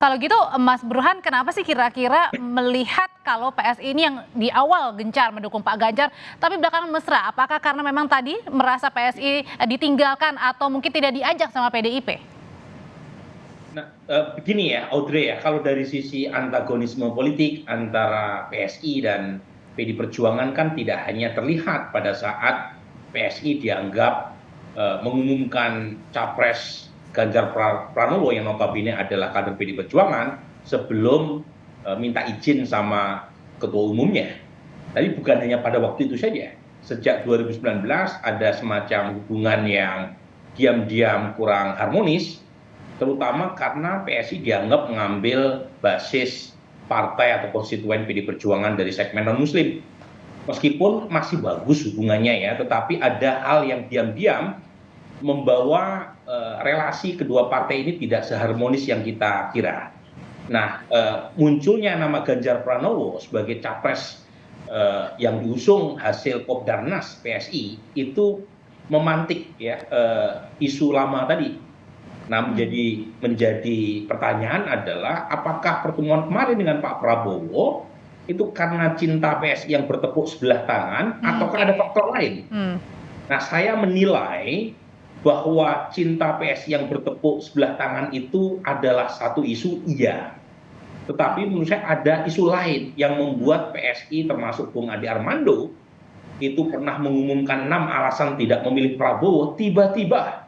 Kalau gitu Mas Burhan, kenapa sih kira-kira melihat kalau PSI ini yang di awal gencar mendukung Pak Ganjar, tapi belakangan mesra? Apakah karena memang tadi merasa PSI ditinggalkan atau mungkin tidak diajak sama PDIP? Nah, begini ya, Audrey ya, kalau dari sisi antagonisme politik antara PSI dan PD Perjuangan kan tidak hanya terlihat pada saat PSI dianggap mengumumkan capres Ganjar Pranowo yang notabene adalah kader PD Perjuangan sebelum minta izin sama ketua umumnya. Tapi bukan hanya pada waktu itu saja. Sejak 2019 ada semacam hubungan yang diam-diam kurang harmonis, terutama karena PSI dianggap mengambil basis partai atau konstituen PD Perjuangan dari segmen non-Muslim. Meskipun masih bagus hubungannya ya, tetapi ada hal yang diam-diam membawa relasi kedua partai ini tidak seharmonis yang kita kira. Nah, munculnya nama Ganjar Pranowo sebagai capres yang diusung hasil Kopdarnas PSI itu memantik ya isu lama tadi. Nah, menjadi pertanyaan adalah apakah pertemuan kemarin dengan Pak Prabowo itu karena cinta PSI yang bertepuk sebelah tangan ataukah ada faktor lain? Nah, saya menilai bahwa cinta PSI yang bertepuk sebelah tangan itu adalah satu isu, iya. Tetapi menurut saya ada isu lain yang membuat PSI termasuk Bung Ade Armando itu pernah mengumumkan 6 alasan tidak memilih Prabowo, tiba-tiba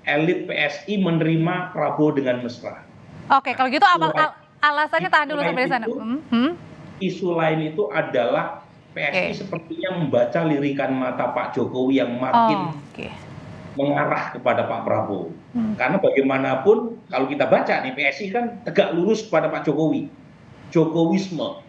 elit PSI menerima Prabowo dengan mesra. Oke, kalau gitu alasannya tahan dulu sampai di sana. Isu lain itu adalah PSI sepertinya membaca lirikan mata Pak Jokowi yang makin mengarah kepada Pak Prabowo. Karena bagaimanapun kalau kita baca nih PSI kan tegak lurus kepada Pak Jokowi. Jokowisme.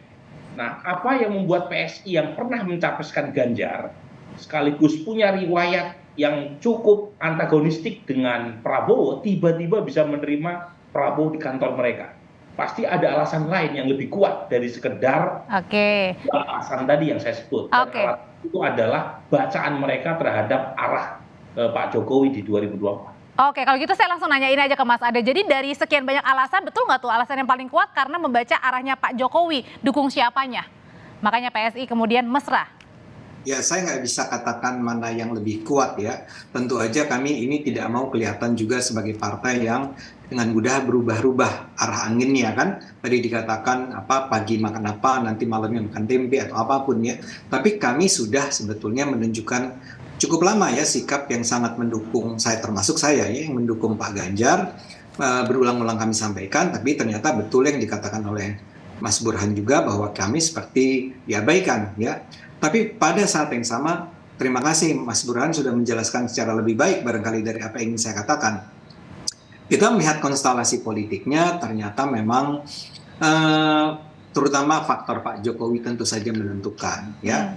Nah, apa yang membuat PSI yang pernah mencapreskan Ganjar sekaligus punya riwayat yang cukup antagonistik dengan Prabowo tiba-tiba bisa menerima Prabowo di kantor mereka? Pasti ada alasan lain yang lebih kuat dari sekedar alasan tadi yang saya sebut. Alasan itu adalah bacaan mereka terhadap arah Pak Jokowi di 2024. Oke, kalau gitu saya langsung nanya ini aja ke Mas Ade. Jadi dari sekian banyak alasan, betul nggak tuh alasan yang paling kuat karena membaca arahnya Pak Jokowi, dukung siapanya? Makanya PSI kemudian mesra. Ya, saya nggak bisa katakan mana yang lebih kuat ya. Tentu aja kami ini tidak mau kelihatan juga sebagai partai yang dengan mudah berubah-ubah arah anginnya kan. Tadi dikatakan pagi makan apa, nanti malamnya makan tempe atau apapun ya. Tapi kami sudah sebetulnya menunjukkan cukup lama ya sikap yang sangat mendukung saya, termasuk saya ya yang mendukung Pak Ganjar. Berulang-ulang kami sampaikan, tapi ternyata betul yang dikatakan oleh Mas Burhan juga bahwa kami seperti diabaikan ya. Tapi pada saat yang sama, terima kasih Mas Burhan sudah menjelaskan secara lebih baik barangkali dari apa yang ingin saya katakan. Kita melihat konstelasi politiknya ternyata memang terutama faktor Pak Jokowi tentu saja menentukan ya.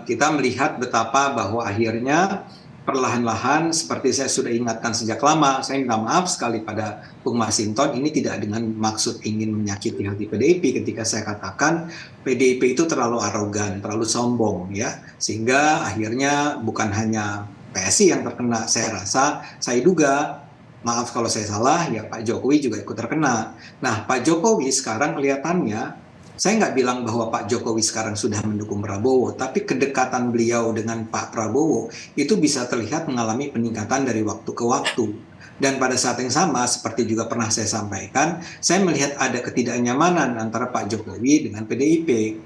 Kita melihat betapa bahwa akhirnya perlahan-lahan seperti saya sudah ingatkan sejak lama, saya minta maaf sekali pada Bung Masinton, ini tidak dengan maksud ingin menyakiti hati PDIP ketika saya katakan PDIP itu terlalu arogan, terlalu sombong ya, sehingga akhirnya bukan hanya PSI yang terkena, saya rasa, saya duga, maaf kalau saya salah, ya Pak Jokowi juga ikut terkena. Nah, Pak Jokowi sekarang kelihatannya, saya nggak bilang bahwa Pak Jokowi sekarang sudah mendukung Prabowo, tapi kedekatan beliau dengan Pak Prabowo itu bisa terlihat mengalami peningkatan dari waktu ke waktu. Dan pada saat yang sama, seperti juga pernah saya sampaikan, saya melihat ada ketidaknyamanan antara Pak Jokowi dengan PDIP.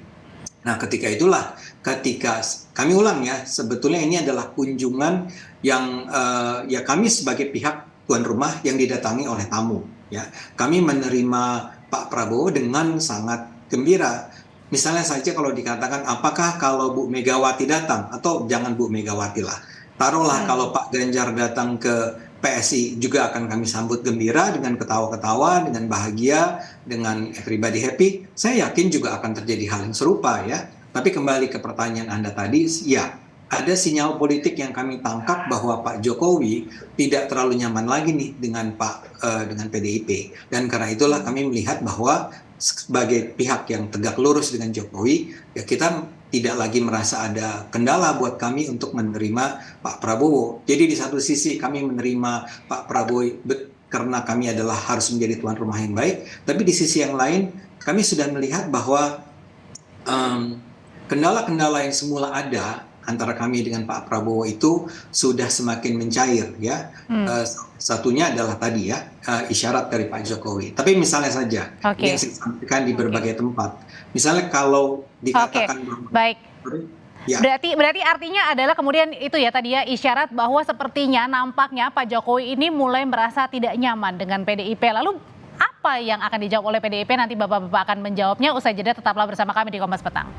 Nah, ketika itulah, ketika kami ulang ya, sebetulnya ini adalah kunjungan yang ya kami sebagai pihak tuan rumah yang didatangi oleh tamu. Ya, kami menerima Pak Prabowo dengan sangat gembira. Misalnya saja kalau dikatakan apakah kalau Bu Megawati datang atau jangan Bu Megawati lah. Taruhlah kalau Pak Ganjar datang ke PSI juga akan kami sambut gembira dengan ketawa-ketawa, dengan bahagia, dengan everybody happy. Saya yakin juga akan terjadi hal yang serupa ya. Tapi kembali ke pertanyaan Anda tadi, ya ada sinyal politik yang kami tangkap bahwa Pak Jokowi tidak terlalu nyaman lagi nih dengan PDIP. Dan karena itulah kami melihat bahwa sebagai pihak yang tegak lurus dengan Jokowi, ya kita tidak lagi merasa ada kendala buat kami untuk menerima Pak Prabowo. Jadi di satu sisi kami menerima Pak Prabowo karena kami adalah harus menjadi tuan rumah yang baik. Tapi di sisi yang lain, kami sudah melihat bahwa kendala-kendala yang semula ada antara kami dengan Pak Prabowo itu sudah semakin mencair ya. Satunya adalah tadi ya isyarat dari Pak Jokowi. Tapi misalnya saja yang saya sampaikan di berbagai tempat. Misalnya kalau dikatakan baik. Ya. Berarti artinya adalah kemudian itu ya tadi ya isyarat bahwa sepertinya nampaknya Pak Jokowi ini mulai merasa tidak nyaman dengan PDIP. Lalu apa yang akan dijawab oleh PDIP? Nanti Bapak-bapak akan menjawabnya. Usai jeda tetaplah bersama kami di Kompas Petang.